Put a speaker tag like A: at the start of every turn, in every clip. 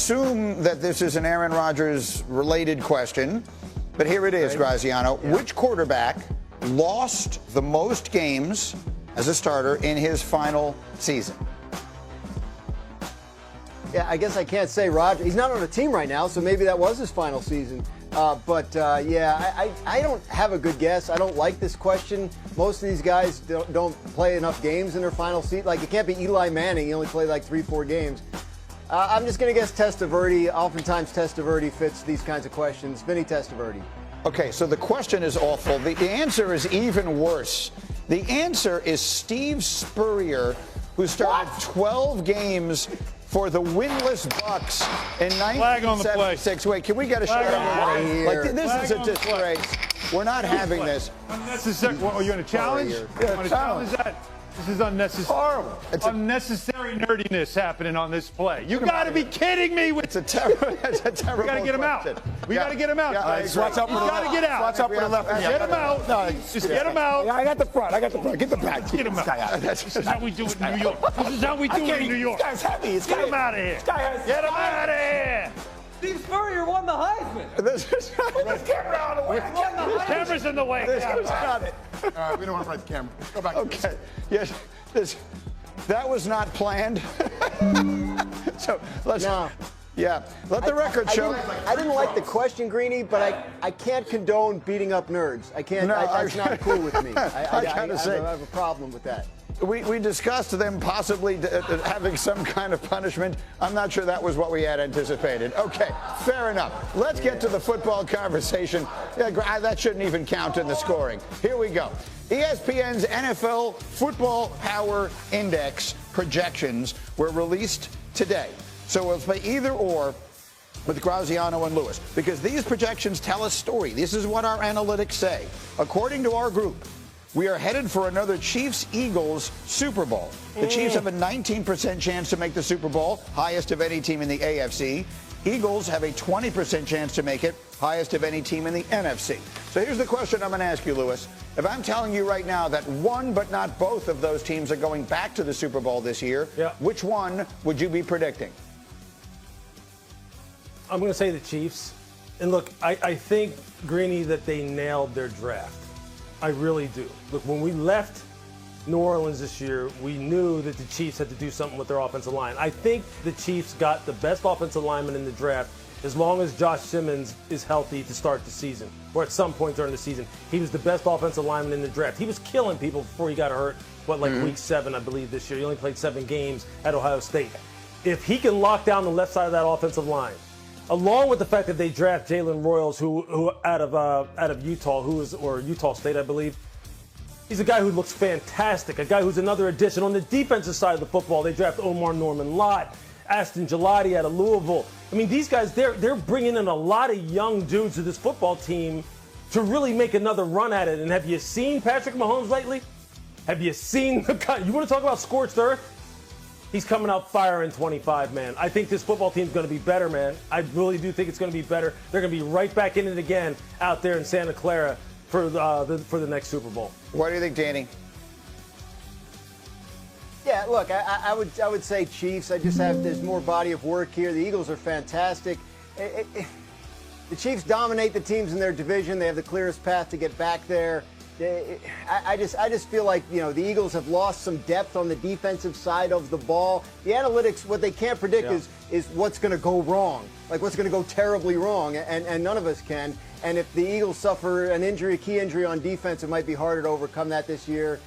A: assume that this is an Aaron Rodgers-related question, but here it is, Graziano. Yeah. Which quarterback lost the most games as a starter in his final season?
B: Yeah, I guess I can't say Rodgers. He's not on a team right now, so maybe that was his final season. I don't have a good guess. I don't like this question. Most of these guys don't play enough games in their final season. Like, it can't be Eli Manning. He only played like 3-4 games. I'm just going to guess Testaverde. Oftentimes, Testaverde fits these kinds of questions. Vinny Testaverde.
A: Okay, so the question is awful. The answer is even worse. The answer is Steve Spurrier, who started 12 games for the winless Bucks in 1976. Wait, can we get a shot of here? Like, this is a disgrace. We're not having this.
C: Unnecessary. What, are you in a challenge?
A: Yeah,
C: want to challenge that? This is unnecessary.
A: Horrible. It's
C: unnecessary nerdiness happening on this play. You got to be kidding me!
A: It's a terrible. It's a terrible.
C: We got to get him out. We got to get him out.
D: Watch out for the left.
C: Got to get out.
D: Watch out for the left.
C: Get him out. No, just get him out.
D: Yeah, I got the front. Get the back.
C: Get him out. This is how we do it in New York. This is how we do it in New York.
D: This guy's heavy.
C: Get him out of here. Get him out of here.
E: Steve Spurrier won the Heisman.
A: This is
D: This camera out of the way.
C: The camera's in the way.
A: This is not it.
D: All right, we don't want to fight the camera. Go back.
A: Okay. Yes. That was not planned. So let's.
B: No.
A: Yeah. Let the record show.
B: I didn't like the question, Greeny, but I can't condone beating up nerds. I can't.
A: No,
B: that's not cool with me. I
A: have
B: a problem with that.
A: We discussed them possibly having some kind of punishment. I'm not sure that was what we had anticipated. Okay, fair enough. Let's get to the football conversation. Yeah, that shouldn't even count in the scoring. Here we go. ESPN's NFL Football Power Index projections were released today. So we'll play either or with Graziano and Lewis, because these projections tell a story. This is what our analytics say. According to our group, we are headed for another Chiefs-Eagles Super Bowl. The Chiefs have a 19% chance to make the Super Bowl, highest of any team in the AFC. Eagles have a 20% chance to make it, highest of any team in the NFC. So here's the question I'm going to ask you, Lewis. If I'm telling you right now that one but not both of those teams are going back to the Super Bowl this year, which one would you be predicting?
F: I'm going to say the Chiefs. And look, I think, Greeny, that they nailed their draft. I really do. Look, when we left New Orleans this year, we knew that the Chiefs had to do something with their offensive line. I think the Chiefs got the best offensive lineman in the draft as long as Josh Simmons is healthy to start the season, or at some point during the season. He was the best offensive lineman in the draft. He was killing people before he got hurt, week 7, I believe, this year. He only played 7 games at Ohio State. If he can lock down the left side of that offensive line, along with the fact that they draft Jalen Royals, who out of Utah, or Utah State, I believe. He's a guy who looks fantastic, a guy who's another addition. On the defensive side of the football, they draft Omar Norman-Lott, Aston Gelati out of Louisville. I mean, these guys, they're bringing in a lot of young dudes to this football team to really make another run at it. And have you seen Patrick Mahomes lately? Have you seen the guy? You want to talk about scorched earth? He's coming out fire in 25, man. I think this football team's going to be better, man. I really do think it's going to be better. They're going to be right back in it again out there in Santa Clara for the next Super Bowl.
A: What do you think, Danny?
B: Yeah, look, I would say Chiefs. There's more body of work here. The Eagles are fantastic. The Chiefs dominate the teams in their division. They have the clearest path to get back there. I just feel like, the Eagles have lost some depth on the defensive side of the ball. The analytics, what they can't predict is what's going to go wrong, like what's going to go terribly wrong, and none of us can. And if the Eagles suffer an injury, a key injury on defense, it might be harder to overcome that this year.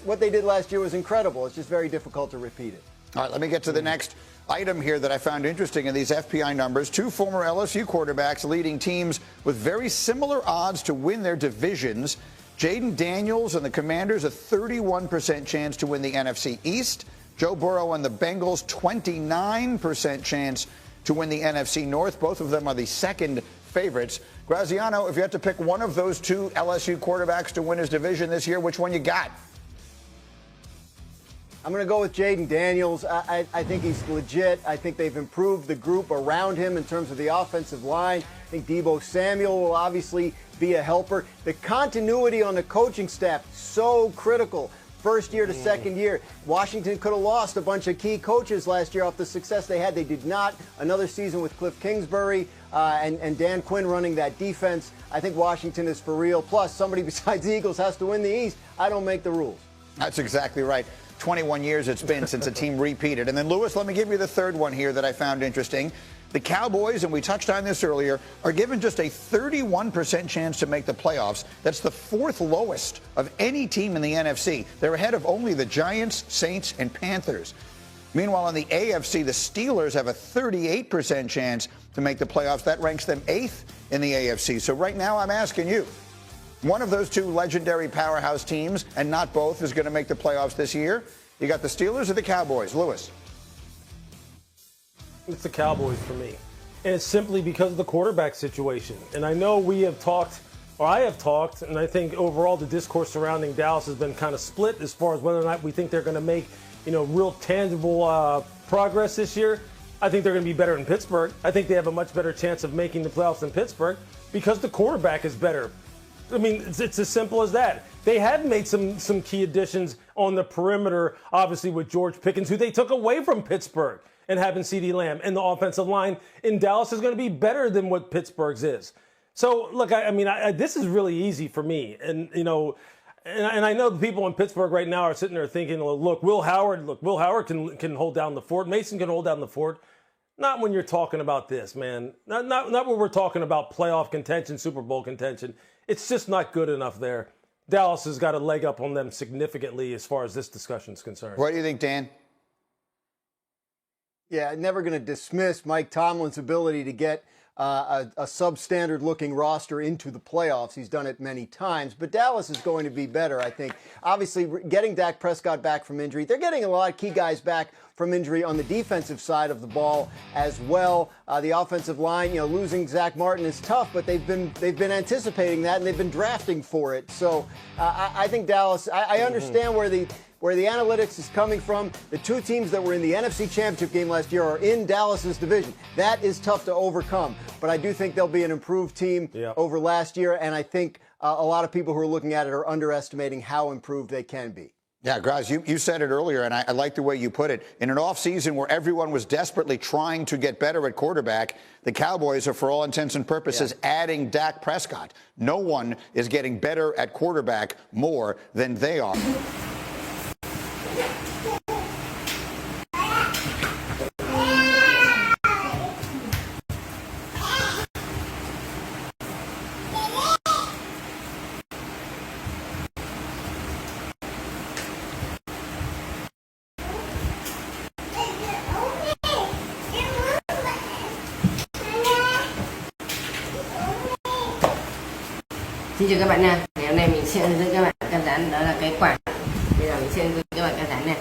B: What they did last year was incredible. It's just very difficult to repeat it.
A: All right, let me get to the next item here that I found interesting in these FPI numbers. 2 former LSU quarterbacks leading teams with very similar odds to win their divisions. Jaden Daniels and the Commanders, a 31% chance to win the NFC East. Joe Burrow and the Bengals, 29% chance to win the NFC North. Both of them are the second favorites. Graziano, if you had to pick one of those 2 LSU quarterbacks to win his division this year, which one you got?
B: I'm going to go with Jaden Daniels. I think he's legit. I think they've improved the group around him in terms of the offensive line. I think Deebo Samuel will obviously be a helper. The continuity on the coaching staff, so critical. first year to second year. Washington could have lost a bunch of key coaches last year off the success they had. They did not. Another season with Cliff Kingsbury and Dan Quinn running that defense. I think Washington is for real. Plus, somebody besides the Eagles has to win the East. I don't make the rules.
A: That's exactly right. 21 years it's been since a team repeated. And then, Lewis, let me give you the third one here that I found interesting. The Cowboys, and we touched on this earlier, are given just a 31% chance to make the playoffs. That's the fourth lowest of any team in the NFC. They're ahead of only the Giants, Saints, and Panthers. Meanwhile, in the AFC, the Steelers have a 38% chance to make the playoffs. That ranks them 8th in the AFC. So right now I'm asking you, one of those two legendary powerhouse teams, and not both, is going to make the playoffs this year. You got the Steelers or the Cowboys? Lewis?
F: It's the Cowboys for me. And it's simply because of the quarterback situation. And I know we have talked, or I have talked, and I think overall the discourse surrounding Dallas has been kind of split as far as whether or not we think they're going to make, real tangible progress this year. I think they're going to be better in Pittsburgh. I think they have a much better chance of making the playoffs than Pittsburgh because the quarterback is better. I mean, it's as simple as that. They have made some key additions on the perimeter, obviously with George Pickens, who they took away from Pittsburgh, and having CeeDee Lamb. And the offensive line in Dallas is going to be better than what Pittsburgh's is. So, look, this is really easy for me. And, and I know the people in Pittsburgh right now are sitting there thinking, look, Will Howard can hold down the fort. Mason can hold down the fort. Not when you're talking about this, man. Not when we're talking about playoff contention, Super Bowl contention. It's just not good enough there. Dallas has got a leg up on them significantly as far as this discussion is concerned.
A: What do you think, Dan?
B: Yeah, never going to dismiss Mike Tomlin's ability to get a substandard looking roster into the playoffs. He's done it many times, but Dallas is going to be better, I think. Obviously, getting Dak Prescott back from injury, they're getting a lot of key guys back from injury on the defensive side of the ball as well. The offensive line, losing Zach Martin is tough, but they've been anticipating that and they've been drafting for it. So I think Dallas. I understand where the analytics is coming from. The two teams that were in the NFC Championship game last year are in Dallas's division. That is tough to overcome. But I do think they'll be an improved team over last year, and I think a lot of people who are looking at it are underestimating how improved they can be.
A: Yeah, Graz, you said it earlier, and I like the way you put it. In an offseason where everyone was desperately trying to get better at quarterback, the Cowboys are, for all intents and purposes, adding Dak Prescott. No one is getting better at quarterback more than they are.
G: Xin chào các bạn nha. Ngày hôm nay mình sẽ hướng dẫn các bạn cắt rán, đó là cái quạt. Bây giờ mình sẽ hướng dẫn các bạn cắt rán này.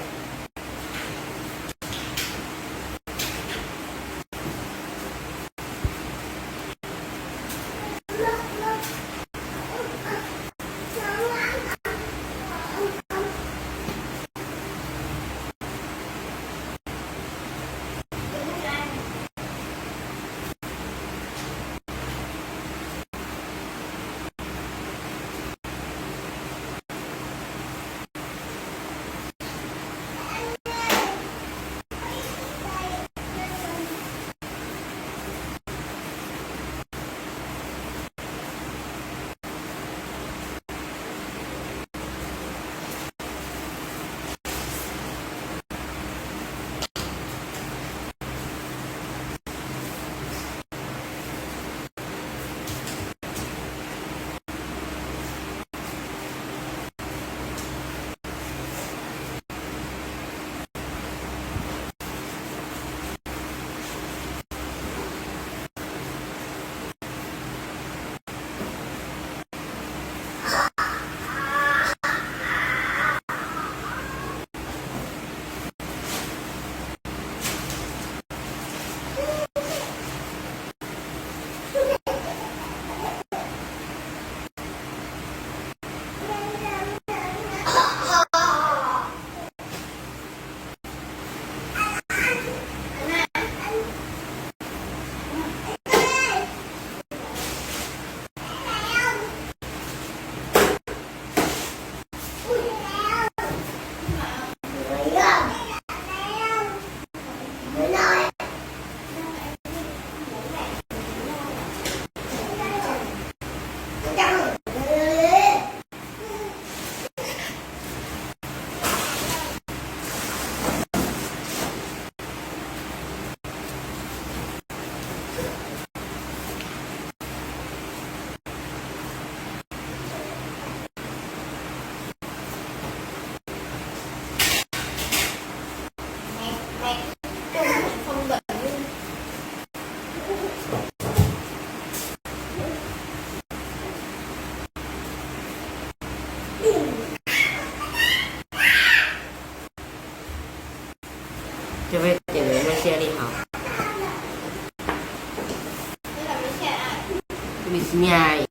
G: đi ai?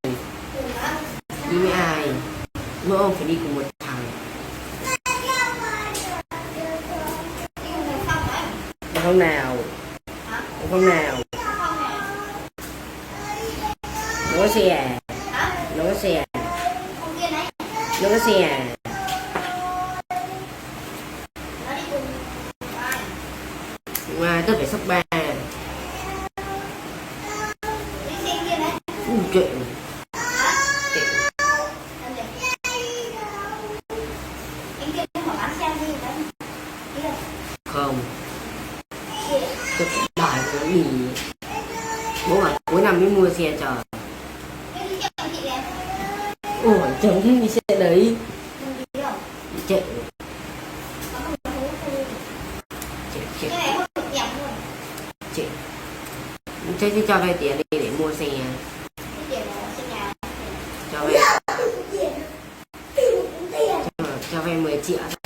G: Đi với ai? Mỗi ông phải đi cùng một thằng. Được không nào? Được không nào? Nó có xe à? Nó có xe à? Nó có xe à? Mà tôi phải sắp ba. Chuyện. Không. Tôi phải đòi cái gì? Bố bảo cuối năm mới mua xe chờ. Ủa chồng đi xe đấy. Chạy. Chị. Thế cho vay tiền đi để mua xe. Cho vay 10 triệu.